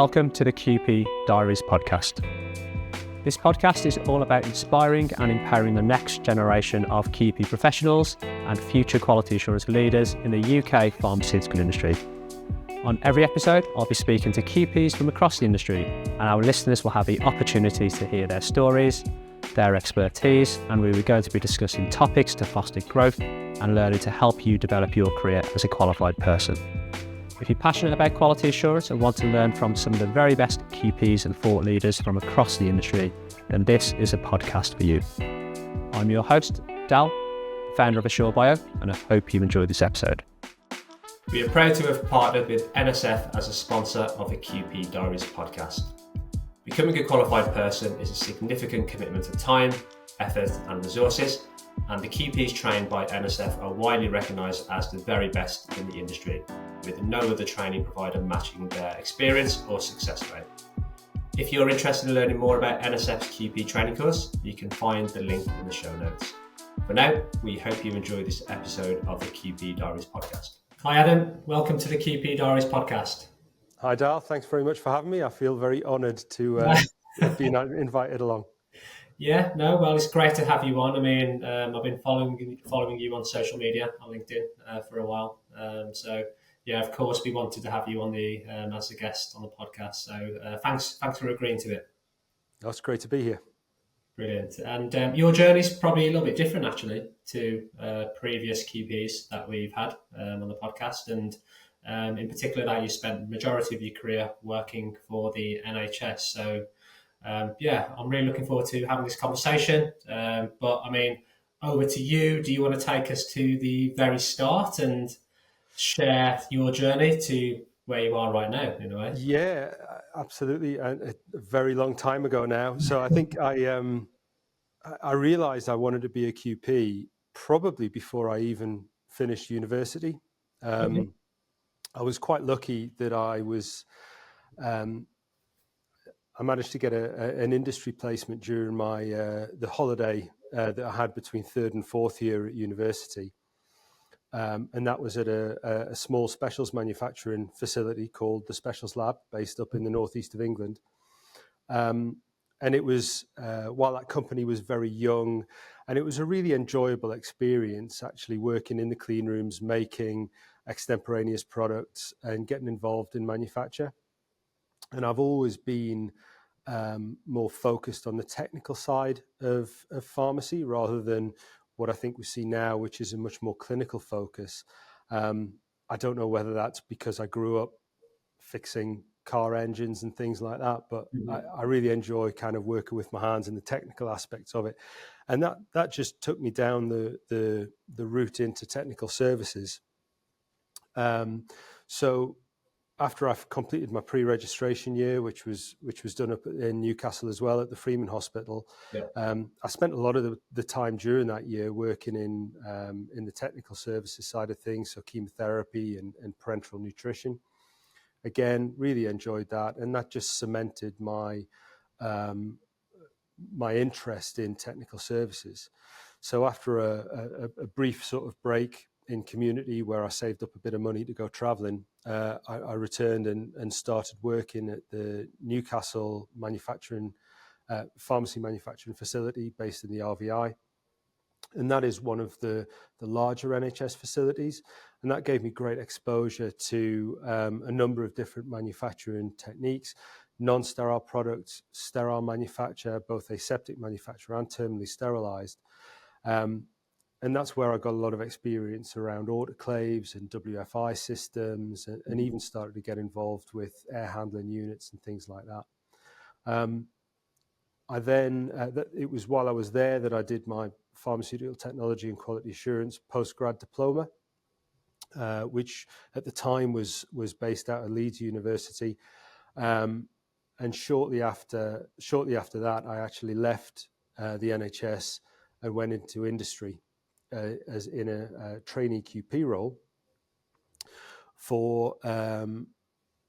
welcome to the QP Diaries Podcast. This podcast is all about inspiring and empowering the next generation of QP professionals and future quality assurance leaders in the UK pharmaceutical industry. On every episode, I'll be speaking to QPs from across the industry, and our listeners will have the opportunity to hear their stories, their expertise, and we're going to be discussing topics to foster growth and learning to help you develop your career as a qualified person. If you're passionate about quality assurance and want to learn from some of the very best QPs and thought leaders from across the industry, then this is a podcast for you. I'm your host, Dal, founder of AssureBio, and I hope you enjoyed this episode. We are proud to have partnered with NSF as a sponsor of the QP Diaries podcast. Becoming a qualified person is a significant commitment of time, effort and resources, and the QPs trained by NSF are widely recognised as the very best in the industry, with no other training provider matching their experience or success rate. If you're interested in learning more about NSF's QP training course, you can find the link in the show notes. For now, we hope you enjoy this episode of the QP Diaries podcast. Hi Adam, welcome to the QP Diaries podcast. Hi Dal, thanks very much for having me. I feel very honoured to be invited along. Yeah, no, well, it's great to have you on. I mean, I've been following you on social media, on LinkedIn for a while. So yeah, of course, we wanted to have you on the as a guest on the podcast. So thanks for agreeing to it. That's great to be here. Brilliant. And your journey's probably a little bit different actually to previous QPs that we've had on the podcast, and in particular that you spent the majority of your career working for the NHS. So yeah, I'm really looking forward to having this conversation. But I mean, over to you. Do you want to take us to the very start and share your journey to where you are right now, in a way? Yeah, absolutely. A very long time ago now. So I think I realized I wanted to be a QP probably before I even finished university. Okay. I was quite lucky that I managed to get an industry placement during my the holiday that I had between third and fourth year at university. And that was at a small specials manufacturing facility called the Specials Lab, based up in the northeast of England. And it was, while that company was very young, and it was a really enjoyable experience actually working in the clean rooms, making extemporaneous products and getting involved in manufacture. And I've always been more focused on the technical side of pharmacy rather than what I think we see now, which is a much more clinical focus. I don't know whether that's because I grew up fixing car engines and things like that, but I really enjoy kind of working with my hands and the technical aspects of it. And that just took me down the route into technical services. So after I've completed my pre-registration year, which was done up in Newcastle as well at the Freeman Hospital, I spent a lot of the time during that year working in the technical services side of things, so chemotherapy and parenteral nutrition. Again, really enjoyed that, and that just cemented my interest in technical services. So after a brief sort of break in community where I saved up a bit of money to go travelling, I returned and started working at the Newcastle pharmacy manufacturing facility based in the RVI. And that is one of the larger NHS facilities. And that gave me great exposure to a number of different manufacturing techniques, non-sterile products, sterile manufacture, both aseptic manufacture and terminally sterilised. And that's where I got a lot of experience around autoclaves and WFI systems, and even started to get involved with air handling units and things like that. I then, it was while I was there that I did my pharmaceutical technology and quality assurance postgrad diploma, which at the time was based out of Leeds University. And shortly after that, I actually left the NHS and went into industry as in a trainee QP role for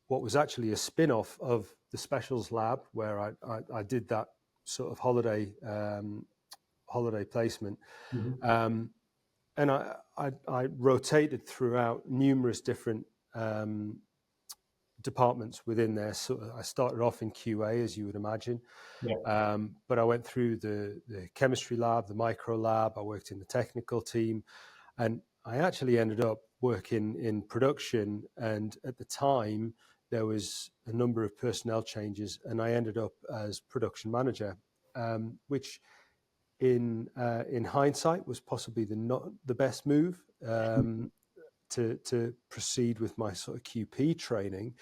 what was actually a spin-off of the Specials Lab, where I did that sort of holiday placement. And I rotated throughout numerous different departments within there. So I started off in QA, as you would imagine, Yeah. but I went through the chemistry lab, the micro lab. I worked in the technical team, and I actually ended up working in production. And at the time, there was a number of personnel changes, and I ended up as production manager, which in hindsight was possibly not the best move. To proceed with my sort of QP training,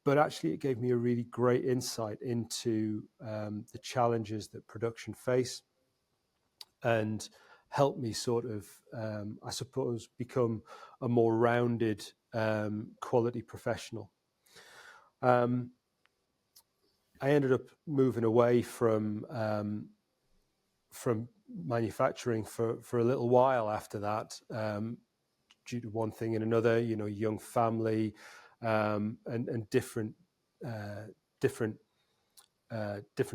but actually it gave me a really great insight into the challenges that production face, and helped me sort of, I suppose, become a more rounded quality professional. I ended up moving away from manufacturing for a little while after that, due to one thing and another, young family, and different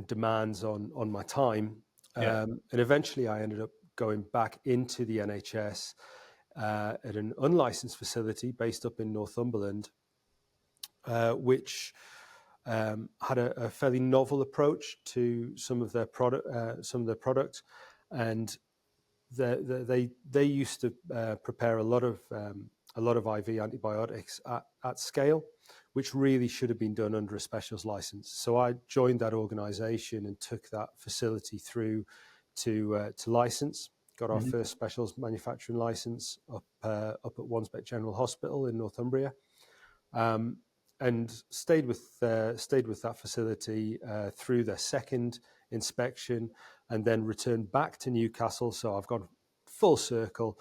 demands on my time. And eventually I ended up going back into the NHS at an unlicensed facility based up in Northumberland, which had a fairly novel approach to some of their products, and they used to prepare a lot of IV antibiotics at scale, which really should have been done under a specialist license. So I joined that organisation and took that facility through to license. Got our first specialist manufacturing license up at Wansbeck General Hospital in Northumbria, and stayed with that facility through their second inspection, and then returned back to Newcastle. So I've gone full circle,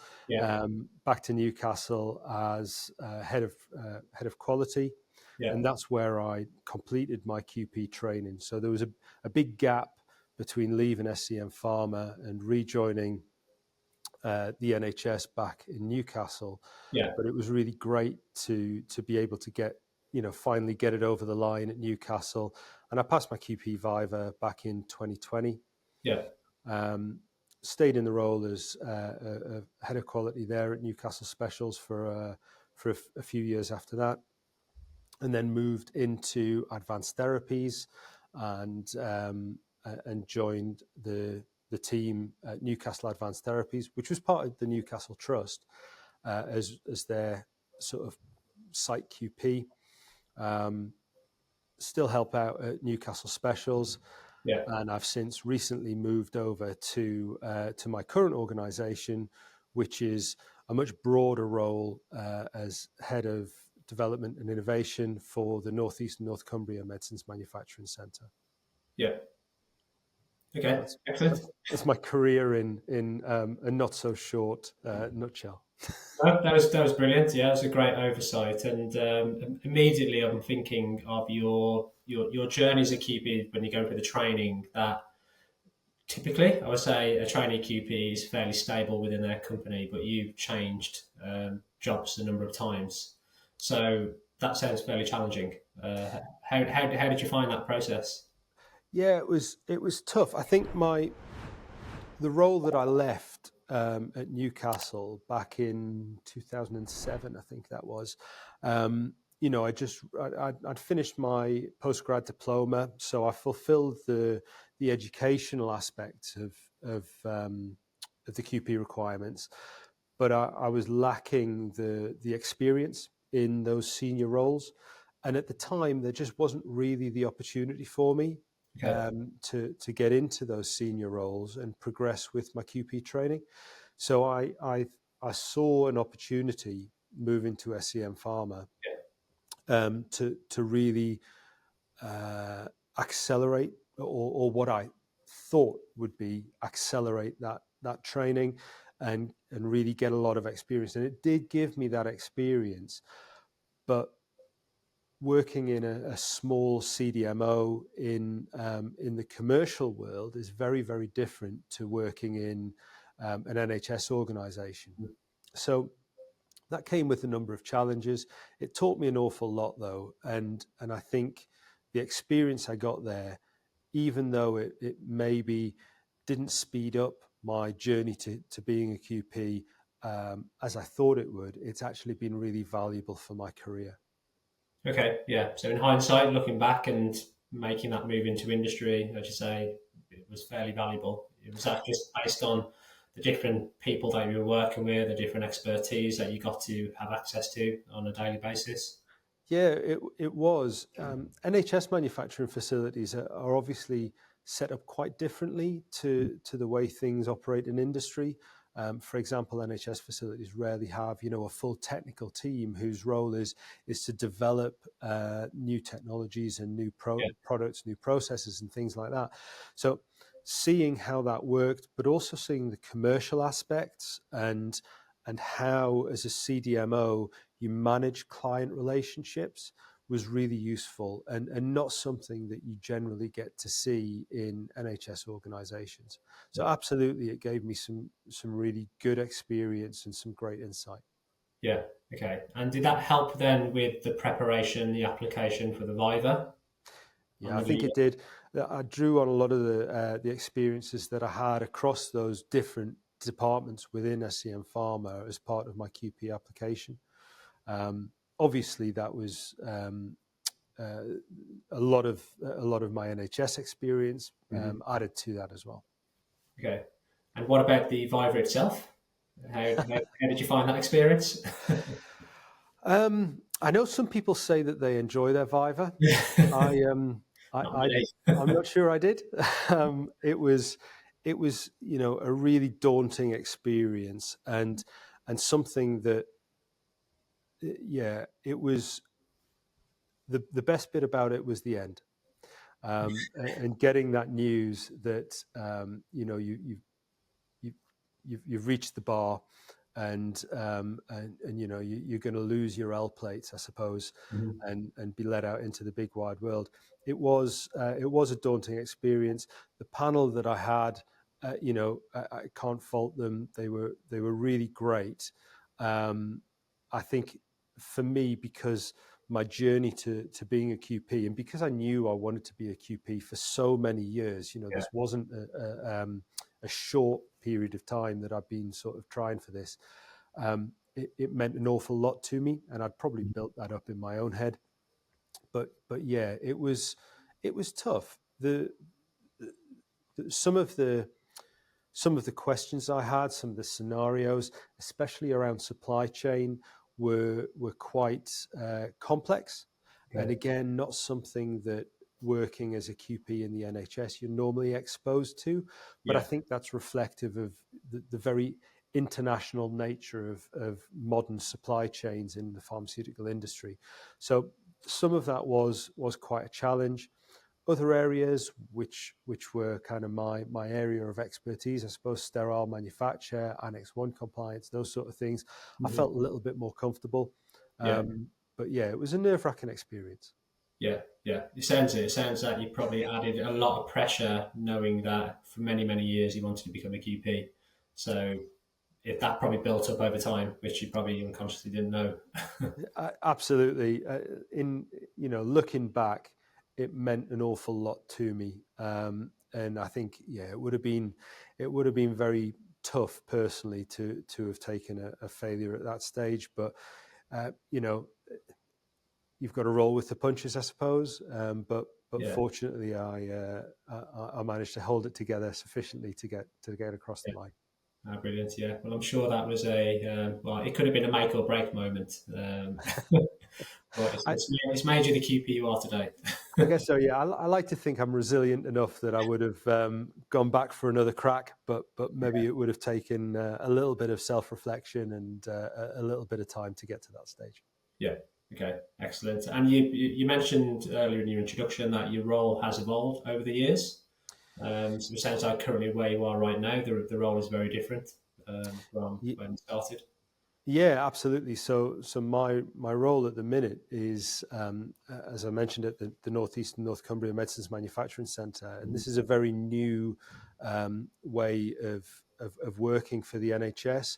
back to Newcastle as head of quality, and that's where I completed my QP training. So there was a big gap between leaving SCM Pharma and rejoining the NHS back in Newcastle. But it was really great to be able to finally get it over the line at Newcastle, and I passed my QP Viva back in 2020. Stayed in the role as a head of quality there at Newcastle Specials for a few years after that, and then moved into advanced therapies and joined the team at Newcastle Advanced Therapies, which was part of the Newcastle Trust, as their sort of site QP. Still help out at Newcastle Specials, and I've since recently moved over to my current organisation, which is a much broader role as head of development and innovation for the North East and North Cumbria Medicines Manufacturing Centre. Okay, excellent. That's my career in a not so short nutshell. That was brilliant. Yeah, that's a great oversight. And immediately I'm thinking of your journey as a QP when you go for the training. That typically, I would say, a trainee QP is fairly stable within their company, but you've changed jobs a number of times, so that sounds fairly challenging. How did you find that process? Yeah, it was tough. I think the role that I left at Newcastle back in 2007, I think that was. I'd finished my postgrad diploma, so I fulfilled the educational aspects of the QP requirements, but I was lacking the experience in those senior roles, and at the time there just wasn't really the opportunity for me to get into those senior roles and progress with my QP training. So I saw an opportunity moving to SCM Pharma to really accelerate, or what I thought would be accelerate that training and really get a lot of experience. And it did give me that experience, but working in a small CDMO in the commercial world is very, very different to working in an NHS organisation. So that came with a number of challenges. It taught me an awful lot, though, and I think the experience I got there, even though it maybe didn't speed up my journey to being a QP as I thought it would, it's actually been really valuable for my career. Okay, yeah. So in hindsight, looking back and making that move into industry, as you say, it was fairly valuable. It was that just based on the different people that you were working with, the different expertise that you got to have access to on a daily basis. Yeah, it was. NHS manufacturing facilities are obviously set up quite differently to the way things operate in industry. For example, NHS facilities rarely have, a full technical team whose role is to develop new technologies and new Yeah, products, new processes, and things like that. So, seeing how that worked, but also seeing the commercial aspects and how, as a CDMO, you manage client relationships was really useful and not something that you generally get to see in NHS organisations. So yeah, absolutely, it gave me some really good experience and some great insight. yeah. Okay. And did that help then with the preparation, the application for the Viva on Yeah, I the think Viva? it did. I drew on a lot of the experiences that I had across those different departments within SCM Pharma as part of my QP application. Obviously, that was uh, a lot of my NHS experience Mhm. added to that as well. Okay. And what about the Viva itself? How did you find that experience? I know some people say that they enjoy their Viva. I Not I me. I'm not sure I did. It was a really daunting experience and something that yeah, it was the best bit about it was the end. And getting that news that you, you've reached the bar, and you're going to lose your L plates, I suppose, Mhm. and be let out into the big wide world. It was a daunting experience. The panel that I had, I can't fault them. They were really great. I think for me, because my journey to being a QP, and because I knew I wanted to be a QP for so many years, Yeah. this wasn't a short period of time that I've been sort of trying for this. It meant an awful lot to me, and I'd probably built that up in my own head. But yeah, it was tough. Some of the some of the questions I had, some of the scenarios, especially around supply chain, were quite complex, and Okay. again, not something that working as a QP in the NHS you're normally exposed to. But I Yeah. think that's reflective of the very international nature of modern supply chains in the pharmaceutical industry. So some of that was quite a challenge. Other areas which were kind of my area of expertise, I suppose, sterile manufacture, Annex 1 compliance, those sort of things, I Mhm. felt a little bit more comfortable. Yeah. But yeah, it was a nerve-wracking experience. Yeah. Yeah. It. It sounds like you probably added a lot of pressure knowing that for many, many years you wanted to become a QP. So if that probably built up over time, which you probably unconsciously didn't know. Absolutely. In looking back, it meant an awful lot to me, and I think yeah, it would have been very tough personally to have taken a failure at that stage. But uh, you know, you've got to roll with the punches, I suppose. But Yeah. fortunately, I managed to hold it together sufficiently to get across the Yeah. line. Ah, brilliant. Yeah. Well, I'm sure that was well, it could have been a make or break moment. But I, it's made you the QP you are today. I guess so. Yeah, I like to think I'm resilient enough that I would have gone back for another crack, but maybe it would have taken a little bit of self-reflection and a little bit of time to get to that stage. Yeah. Okay. Excellent. And you mentioned earlier in your introduction that your role has evolved over the years. So it sounds like currently where you are right now, the role is very different from when you started. Yeah, absolutely. So my role at the minute is, as I mentioned, at the Northeastern North Cumbria Medicines Manufacturing Centre, and Mhm. this is a very new way of working for the NHS.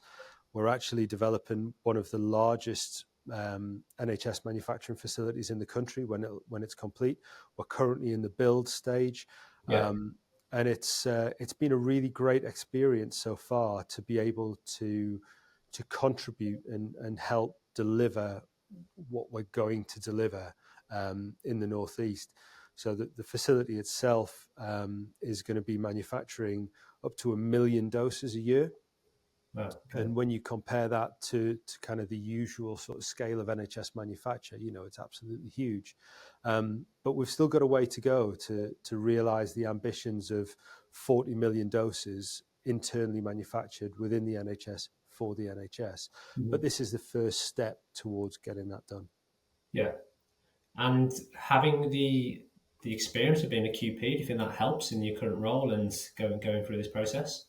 We're actually developing one of the largest NHS manufacturing facilities in the country when it's complete. We're currently in the build stage. Yeah. And it's been a really great experience so far to be able to contribute and help deliver what we're going to deliver in the Northeast. So that the facility itself is going to be manufacturing up to 1 million doses a year. Wow, okay. And when you compare that to kind of the usual sort of scale of NHS manufacture, it's absolutely huge. But we've still got a way to go to realise the ambitions of 40 million doses internally manufactured within the NHS for the NHS. Mm-hmm. But this is the first step towards getting that done. Yeah. And having the experience of being a QP, do you think that helps in your current role and going through this process?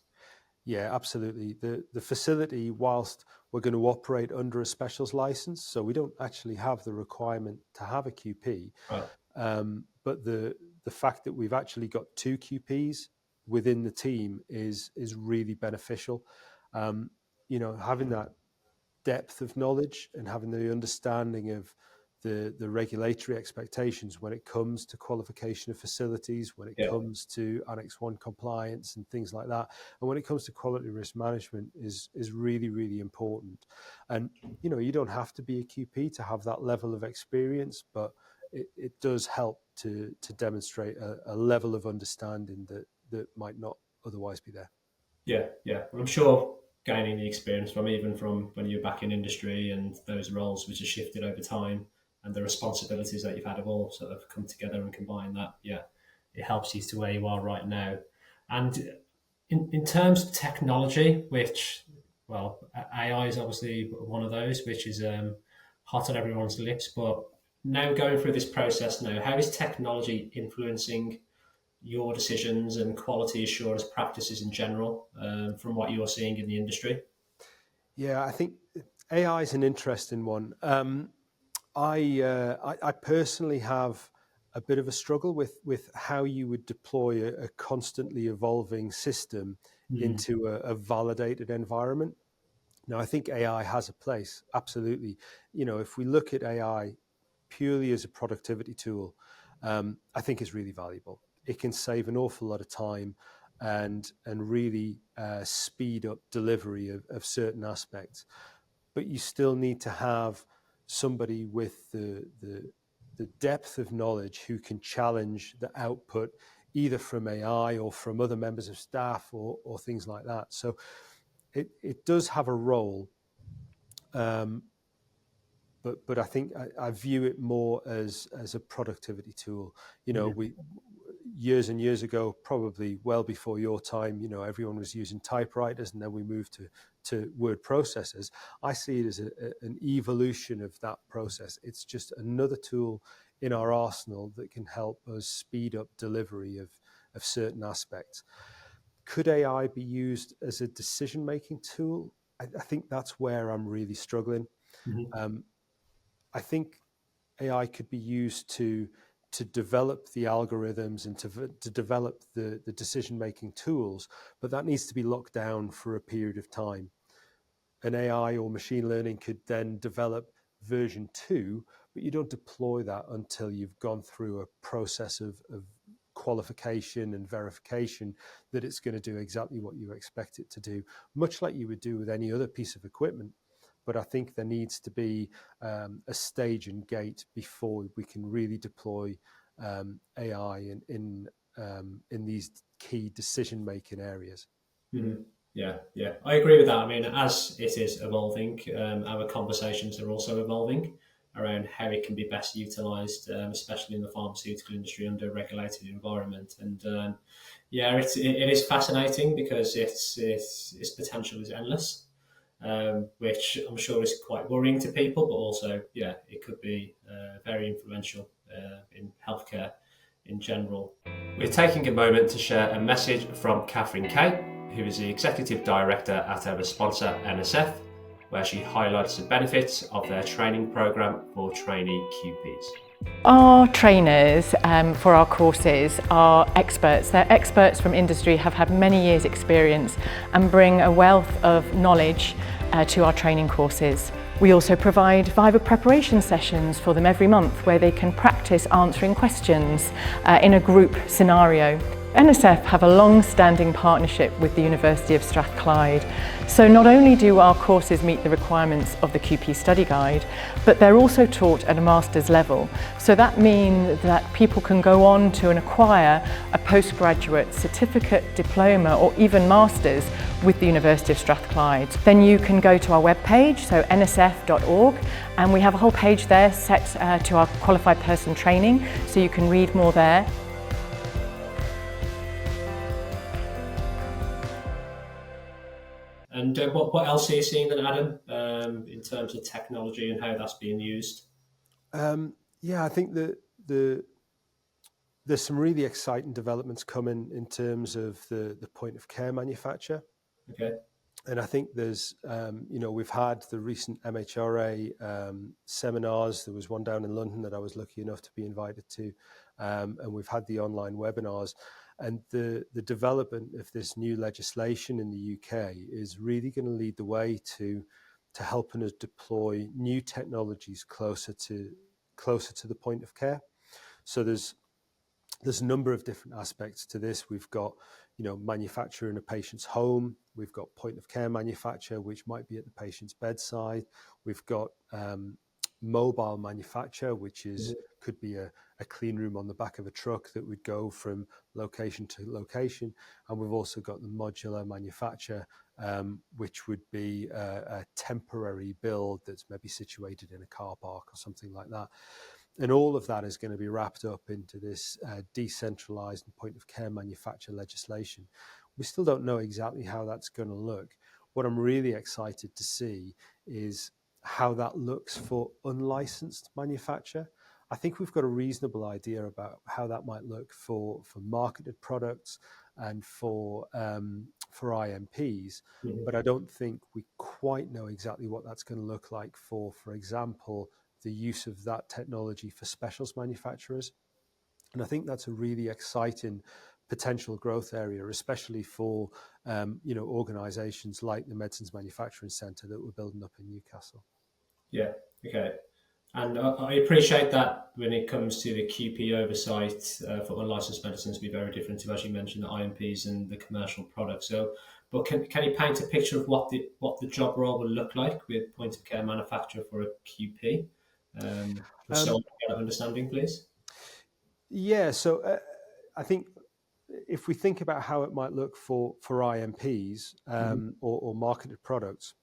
Yeah, absolutely. The facility, whilst we're going to operate under a specials license, so we don't actually have the requirement to have a QP, Right. but the fact that we've actually got 2 QPs within the team is really beneficial. Having that depth of knowledge and having the understanding of the regulatory expectations when it comes to qualification of facilities, when it comes to Annex 1 compliance and things like that, and when it comes to quality risk management is really, really important. And, you don't have to be a QP to have that level of experience, but it does help to demonstrate a level of understanding that might not otherwise be there. Yeah. I'm sure gaining the experience from when you were back in industry and those roles which have shifted over time, and the responsibilities that you've had have all sort of come together and combined that, it helps you to where you are right now. And in terms of technology, which, AI is obviously one of those, which is hot on everyone's lips, but now going through this process now, how is technology influencing your decisions and quality assurance practices in general from what you're seeing in the industry? Yeah, I think AI is an interesting one. I personally have a bit of a struggle with how you would deploy a constantly evolving system into a validated environment. Now, I think AI has a place, absolutely. If we look at AI purely as a productivity tool, I think it's really valuable. It can save an awful lot of time and really speed up delivery of certain aspects. But you still need to have somebody with the depth of knowledge who can challenge the output either from AI or from other members of staff or things like that. So it does have a role, but I think I view it more as a productivity tool. We years and years ago, probably well before your time, everyone was using typewriters, and then we moved to word processors. I see it as an evolution of that process. It's just another tool in our arsenal that can help us speed up delivery of certain aspects. Could AI be used as a decision-making tool? I think that's where I'm really struggling. Mm-hmm. I think AI could be used to develop the algorithms and to develop the decision-making tools, but that needs to be locked down for a period of time. An AI or machine learning could then develop version 2, but you don't deploy that until you've gone through a process of qualification and verification that it's going to do exactly what you expect it to do, much like you would do with any other piece of equipment. But I think there needs to be a stage and gate before we can really deploy AI in these key decision-making areas. Mm-hmm. Yeah, I agree with that. I mean, as it is evolving, our conversations are also evolving around how it can be best utilised, especially in the pharmaceutical industry under a regulated environment. And it is fascinating because its potential is endless. Which I'm sure is quite worrying to people, but also, it could be very influential in healthcare in general. We're taking a moment to share a message from Catherine Kay, who is the Executive Director at our sponsor NSF, where she highlights the benefits of their training programme for trainee QPs. Our trainers for our courses are experts. They're experts from industry, have had many years' experience and bring a wealth of knowledge to our training courses. We also provide Viva preparation sessions for them every month where they can practice answering questions in a group scenario. NSF have a long-standing partnership with the University of Strathclyde, so not only do our courses meet the requirements of the QP study guide, but they're also taught at a master's level. So that means that people can go on to and acquire a postgraduate certificate, diploma or even master's with the University of Strathclyde. Then you can go to our webpage, so nsf.org, and we have a whole page there set to our qualified person training, so you can read more there. And what else are you seeing then, Adam, in terms of technology and how that's being used? I think that there's some really exciting developments coming in terms of the point of care manufacture. Okay. And I think there's, we've had the recent MHRA seminars. There was one down in London that I was lucky enough to be invited to. And we've had the online webinars. And the development of this new legislation in the UK is really going to lead the way to helping us deploy new technologies closer to the point of care. So there's a number of different aspects to this. We've got, manufacture in a patient's home. We've got point of care manufacture, which might be at the patient's bedside. We've got mobile manufacture, which could be a clean room on the back of a truck that would go from location to location. And we've also got the modular manufacture, which would be a temporary build that's maybe situated in a car park or something like that. And all of that is going to be wrapped up into this decentralized point of care manufacture legislation. We still don't know exactly how that's going to look. What I'm really excited to see is how that looks for unlicensed manufacture. I think we've got a reasonable idea about how that might look for marketed products and for IMPs, but I don't think we quite know exactly what that's going to look like for example, the use of that technology for specials manufacturers. And I think that's a really exciting potential growth area, especially for organisations like the Medicines Manufacturing Centre that we're building up in Newcastle. Yeah, okay. And I appreciate that when it comes to the QP oversight for unlicensed medicines be very different to, as you mentioned, the IMPs and the commercial products. So, but can you paint a picture of what the job role will look like with point of care manufacturer for a QP? Just so I get an understanding, please. Yeah, so I think if we think about how it might look for IMPs or marketed products,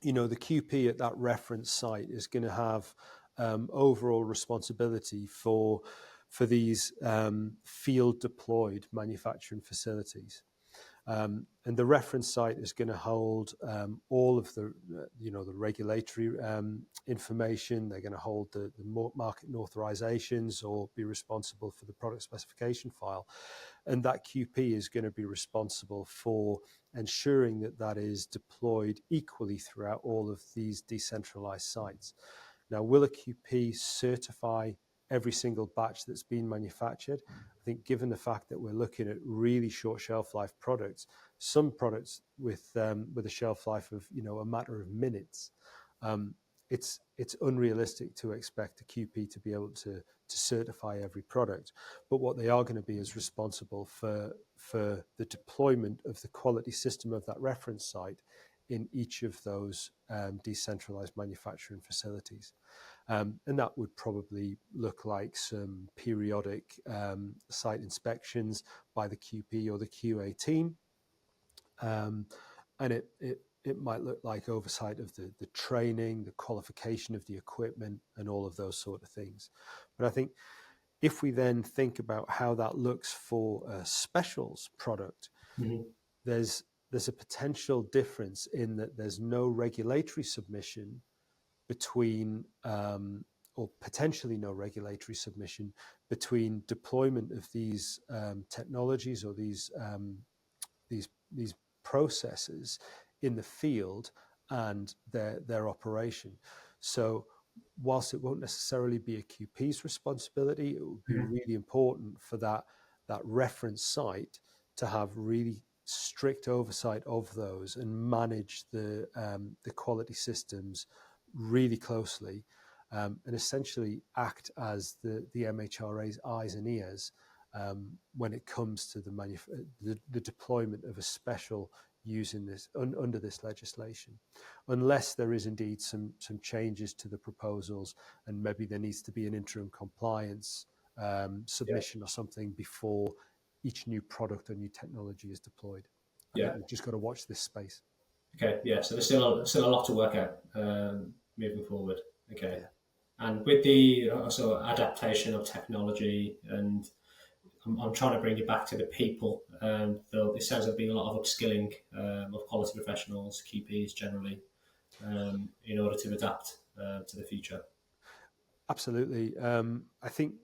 the QP at that reference site is going to have overall responsibility for these field deployed manufacturing facilities. And the reference site is going to hold all of the regulatory information. They're going to hold the market authorizations or be responsible for the product specification file. And that QP is going to be responsible for ensuring that is deployed equally throughout all of these decentralized sites. Now, will a QP certify every single batch that's been manufactured? I think given the fact that we're looking at really short shelf life products, some products with a shelf life of a matter of minutes, it's unrealistic to expect a QP to be able to certify every product. But what they are going to be is responsible for the deployment of the quality system of that reference site in each of those decentralized manufacturing facilities. And that would probably look like some periodic site inspections by the QP or the QA team. And it might look like oversight of the training, the qualification of the equipment, and all of those sort of things. But I think if we then think about how that looks for a specials product, there's a potential difference in that there's no regulatory submission between, or potentially no regulatory submission between deployment of these technologies or these processes in the field and their operation. So whilst it won't necessarily be a QP's responsibility, it will be really important for that reference site to have really strict oversight of those and manage the quality systems really closely, and essentially act as the MHRA's eyes and ears when it comes to the deployment of a special using this under this legislation, unless there is indeed some changes to the proposals, and maybe there needs to be an interim compliance submission or something before each new product or new technology is deployed. I think we've just got to watch this space. Okay, yeah. So there's still a lot to work out moving forward. Okay, and with the sort of adaptation of technology, and I'm trying to bring you back to the people. It sounds like there's been a lot of upskilling of quality professionals, QPs generally, in order to adapt to the future. Absolutely. I think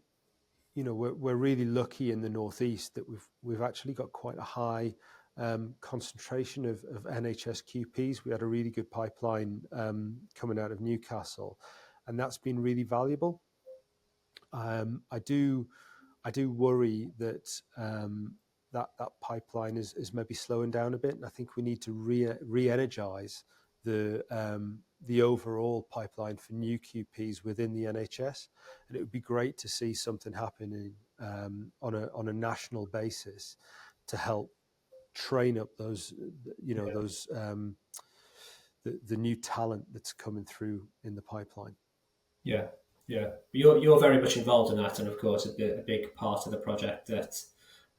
we're really lucky in the Northeast that we've actually got quite a high concentration of NHS QPs. We had a really good pipeline coming out of Newcastle, and that's been really valuable. I do worry that that pipeline is maybe slowing down a bit, and I think we need to re-energize the overall pipeline for new QPs within the NHS, and it would be great to see something happening on a national basis to help train up those the new talent that's coming through in the pipeline. Yeah. You're very much involved in that, and of course a big part of the project at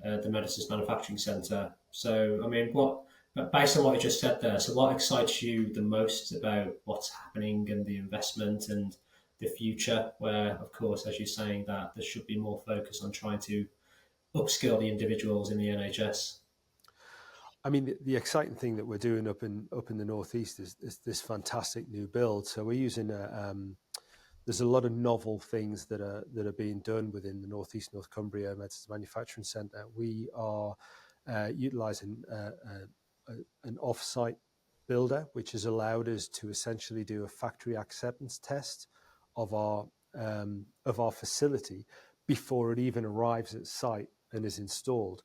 the Medicines Manufacturing Centre. So, I mean, based on what you just said there, so what excites you the most about what's happening and the investment and the future, where, of course, as you're saying, that there should be more focus on trying to upskill the individuals in the NHS? I mean, the exciting thing that we're doing up in the Northeast is this fantastic new build. So we're using there's a lot of novel things that are being done within the Northeast North Cumbria Medicines Manufacturing Centre. We are utilising an off-site builder, which has allowed us to essentially do a factory acceptance test of our facility before it even arrives at site and is installed.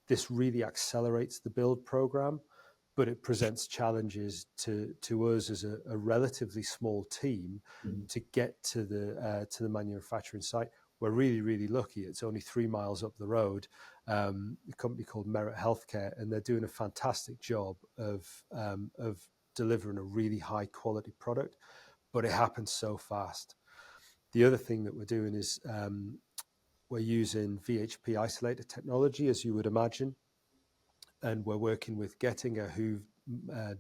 This really accelerates the build program, but it presents challenges to us as a relatively small team to get to the manufacturing site. We're really lucky. It's only 3 miles up the road. A company called Merit Healthcare, and they're doing a fantastic job of delivering a really high quality product, but it happens so fast. The other thing that we're doing is we're using VHP isolator technology, as you would imagine, and we're working with Gettinger, who've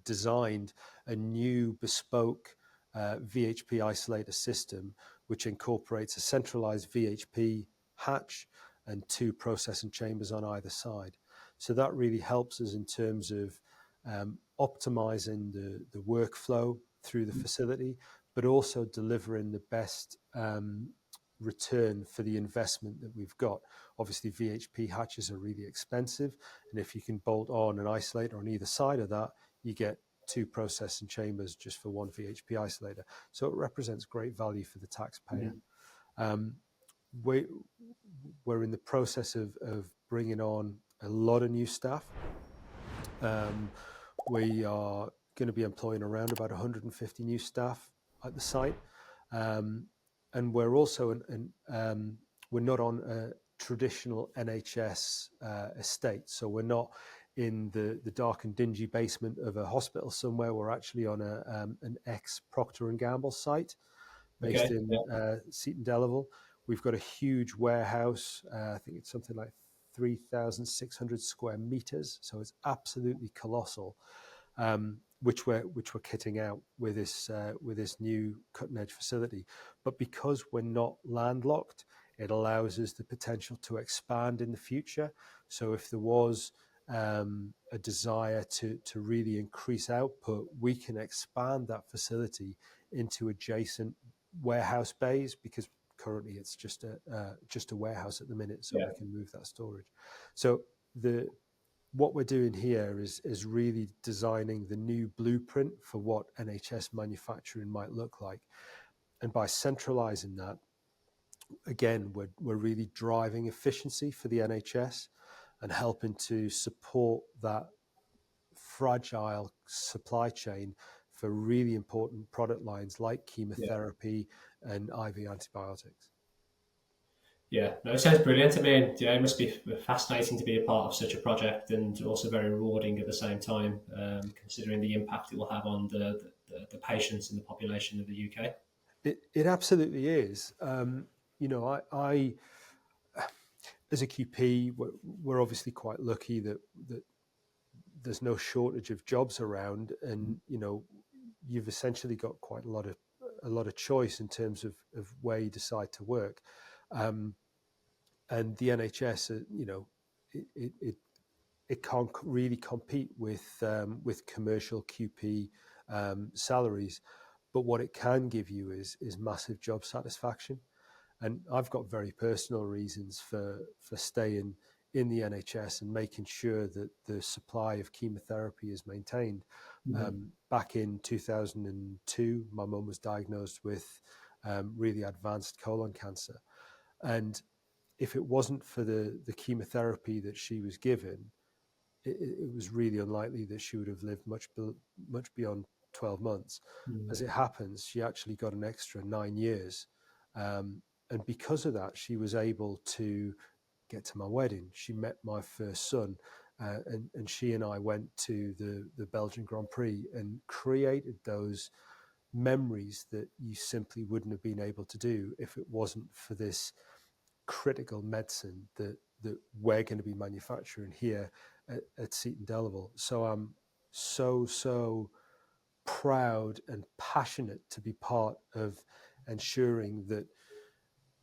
designed a new bespoke VHP isolator system, which incorporates a centralized VHP hatch and 2 processing chambers on either side. So that really helps us in terms of optimizing the workflow through the facility, but also delivering the best return for the investment that we've got. Obviously, VHP hatches are really expensive, and if you can bolt on an isolator on either side of that, you get 2 processing chambers just for 1 VHP isolator. So it represents great value for the taxpayer. We're in the process of bringing on a lot of new staff. We are going to be employing around about 150 new staff at the site. And we're also we're not on a traditional NHS estate, so we're not in the dark and dingy basement of a hospital somewhere. We're actually on an ex-Procter & Gamble site based in Seaton Delaval. We've got a huge warehouse. I think it's something like 3,600 square meters, so it's absolutely colossal. Which we're kitting out with this new cutting edge facility. But because we're not landlocked, it allows us the potential to expand in the future. So if there was a desire to really increase output, we can expand that facility into adjacent warehouse bays, because currently it's just a warehouse at the minute, so we can move that storage. So what we're doing here is really designing the new blueprint for what NHS manufacturing might look like. And by centralizing that, again, we're really driving efficiency for the NHS and helping to support that fragile supply chain for really important product lines like chemotherapy and IV antibiotics. Yeah, no, it sounds brilliant. I mean, yeah, it must be fascinating to be a part of such a project, and also very rewarding at the same time, considering the impact it will have on the patients and the population of the UK. It absolutely is. I as a QP, we're obviously quite lucky that there's no shortage of jobs around, and you've essentially got quite a lot of choice in terms of where you decide to work. And the NHS, it can't really compete with commercial QP salaries, but what it can give you is massive job satisfaction. And I've got very personal reasons for staying in the NHS and making sure that the supply of chemotherapy is maintained. Back in 2002, my mum was diagnosed with really advanced colon cancer, and if it wasn't for the chemotherapy that she was given, it was really unlikely that she would have lived much beyond 12 months. As it happens, she actually got an extra 9 years. And because of that, she was able to get to my wedding. She met my first son, and she and I went to the Belgian Grand Prix and created those memories that you simply wouldn't have been able to do if it wasn't for this critical medicine that we're going to be manufacturing here at Seton Delaval. So I'm so proud and passionate to be part of ensuring that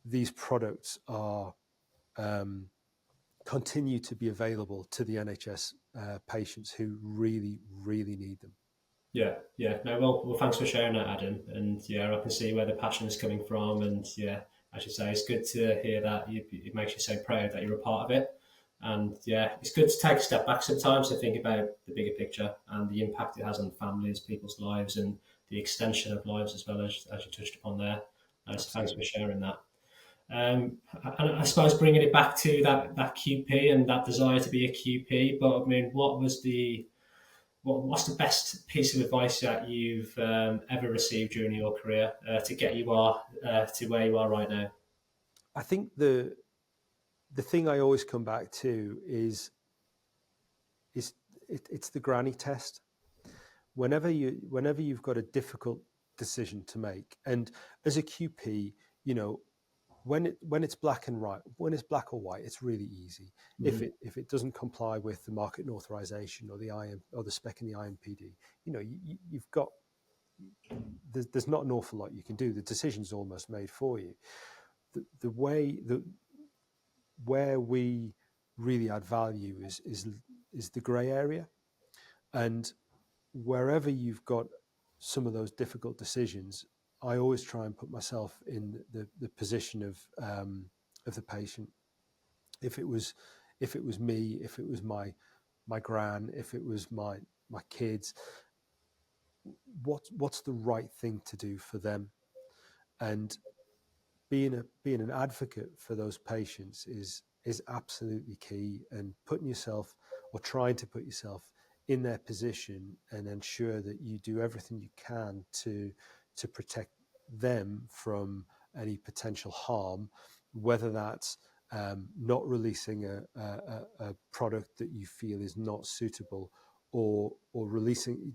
these products are continue to be available to the NHS patients who really need them. Yeah. No, well, thanks for sharing that, Adam. And yeah, I can see where the passion is coming from. And yeah, as you say, it's good to hear that. It makes you so proud that you're a part of it. And yeah, it's good to take a step back sometimes to think about the bigger picture and the impact it has on families, people's lives, and the extension of lives as well, as you touched upon there. So thanks for sharing that. And I suppose bringing it back to that QP and that desire to be a QP. But I mean, what's the best piece of advice that you've ever received during your career to get you to where you are right now? I think the thing I always come back to is it's the granny test. Whenever you've got a difficult decision to make, and as a QP, when it's black and white, when it's black or white, it's really easy. If it doesn't comply with the market authorization or the spec in the IMPD, you've got there's not an awful lot you can do. The decision's almost made for you. Where we really add value is the grey area, and wherever you've got some of those difficult decisions, I always try and put myself in the position of the patient. If it was me, if it was my gran, if it was my kids, what's the right thing to do for them? And being an advocate for those patients is absolutely key, and putting yourself, or trying to put yourself, in their position and ensure that you do everything you can to protect them from any potential harm, whether that's not releasing a product that you feel is not suitable, or releasing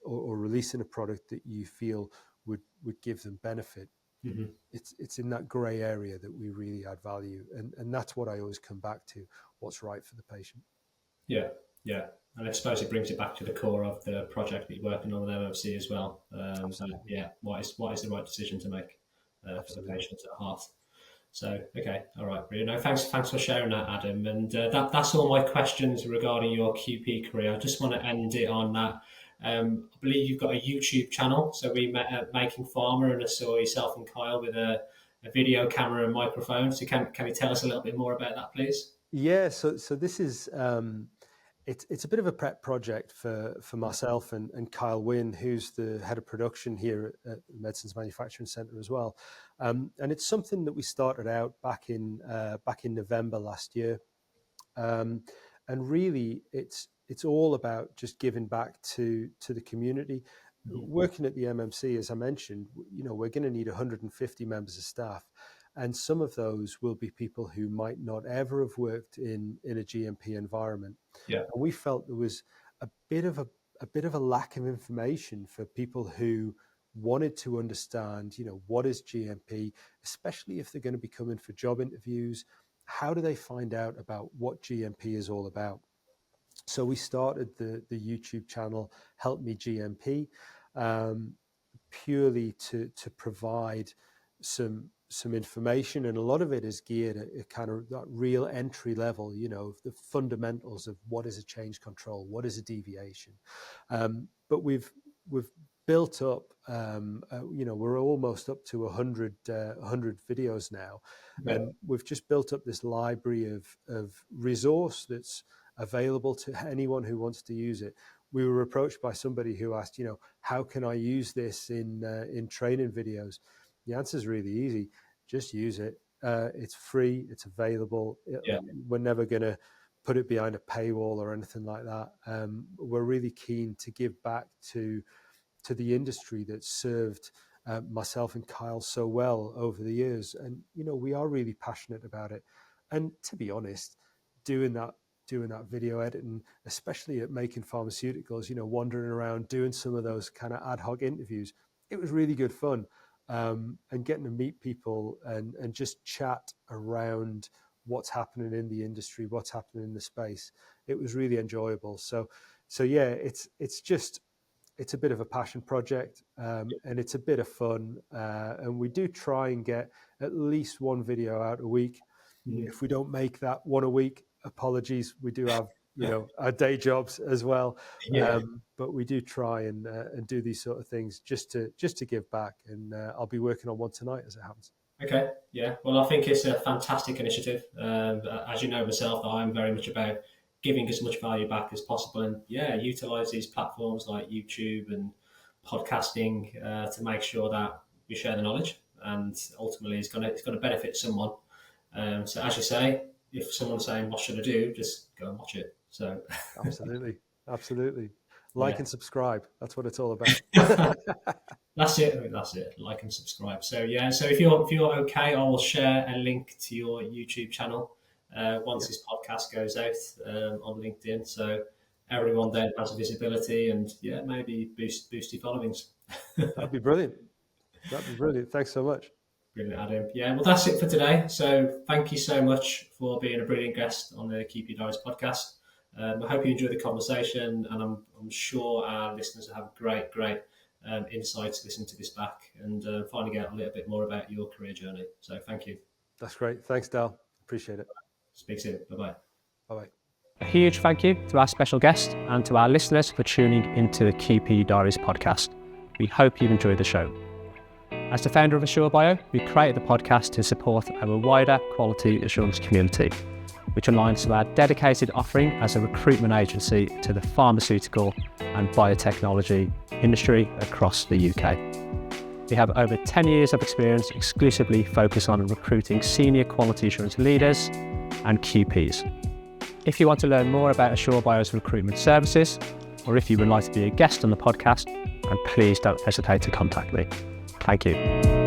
a product that you feel would give them benefit. It's in that grey area that we really add value, and that's what I always come back to: what's right for the patient. Yeah, and I suppose it brings it back to the core of the project that you're working on with MFC as well. So yeah, what is the right decision to make for the patients at heart? So okay, all right, brilliant. No, thanks for sharing that, Adam. And that's all my questions regarding your QP career. I just want to end it on that. I believe you've got a YouTube channel. So we met at Making Pharma, and I saw yourself and Kyle with a video camera and microphone. So can you tell us a little bit more about that, please? Yeah. So this is it's a bit of a prep project for myself and Kyle Wynn, who's the head of production here at the Medicines Manufacturing Centre as well. And it's something that we started out back in November last year. And really, it's all about just giving back to the community. Working at the MMC, as I mentioned, we're going to need 150 members of staff, And some of those will be people who might not ever have worked in a GMP environment. Yeah. And we felt there was a bit of a lack of information for people who wanted to understand, what is GMP, especially if they're going to be coming for job interviews. How do they find out about what GMP is all about? So we started the YouTube channel Help Me GMP, purely to provide some information, and a lot of it is geared at kind of that real entry level, the fundamentals of what is a change control, what is a deviation. But we've built up, we're almost up to 100 videos now, and we've just built up this library of resource that's available to anyone who wants to use it. We were approached by somebody who asked, how can I use this in training videos? The answer is really easy. Just use it. It's free. It's available. We're never going to put it behind a paywall or anything like that. We're really keen to give back to the industry that served myself and Kyle so well over the years. And, we are really passionate about it. And to be honest, doing that video editing, especially at Making Pharmaceuticals, wandering around doing some of those kind of ad hoc interviews, it was really good fun. And getting to meet people and just chat around what's happening in the industry, what's happening in the space. It was really enjoyable. So yeah, it's a bit of a passion project, and it's a bit of fun. And we do try and get at least one video out a week. If we don't make that one a week, apologies. We do have, our day jobs as well. But we do try and do these sort of things just to give back. And I'll be working on one tonight as it happens. Okay. Yeah. Well, I think it's a fantastic initiative. As you know myself, I'm very much about giving as much value back as possible, and utilize these platforms like YouTube and podcasting to make sure that we share the knowledge, and ultimately it's going to benefit someone. So as you say, if someone's saying, what should I do? Just go and watch it. So Absolutely. Like and subscribe. That's what it's all about. That's it. Like and subscribe. So so if you're okay, I will share a link to your YouTube channel once this podcast goes out on LinkedIn. So everyone then has a visibility and maybe boost your followings. That'd be brilliant. Thanks so much. Brilliant, Adam. Yeah, well, that's it for today. So thank you so much for being a brilliant guest on the QP Diaries podcast. I hope you enjoyed the conversation, and I'm sure our listeners will have great insights to listen to this back and finding out a little bit more about your career journey. So thank you. That's great. Thanks, Dal. Appreciate it. Speak soon. Bye-bye. Bye-bye. A huge thank you to our special guest and to our listeners for tuning into the QP Diaries podcast. We hope you've enjoyed the show. As the founder of AssureBio, we created the podcast to support our wider quality assurance community, which aligns to our dedicated offering as a recruitment agency to the pharmaceutical and biotechnology industry across the UK. We have over 10 years of experience exclusively focused on recruiting senior quality assurance leaders and QPs. If you want to learn more about AssureBio's recruitment services, or if you would like to be a guest on the podcast, then please don't hesitate to contact me. Thank you.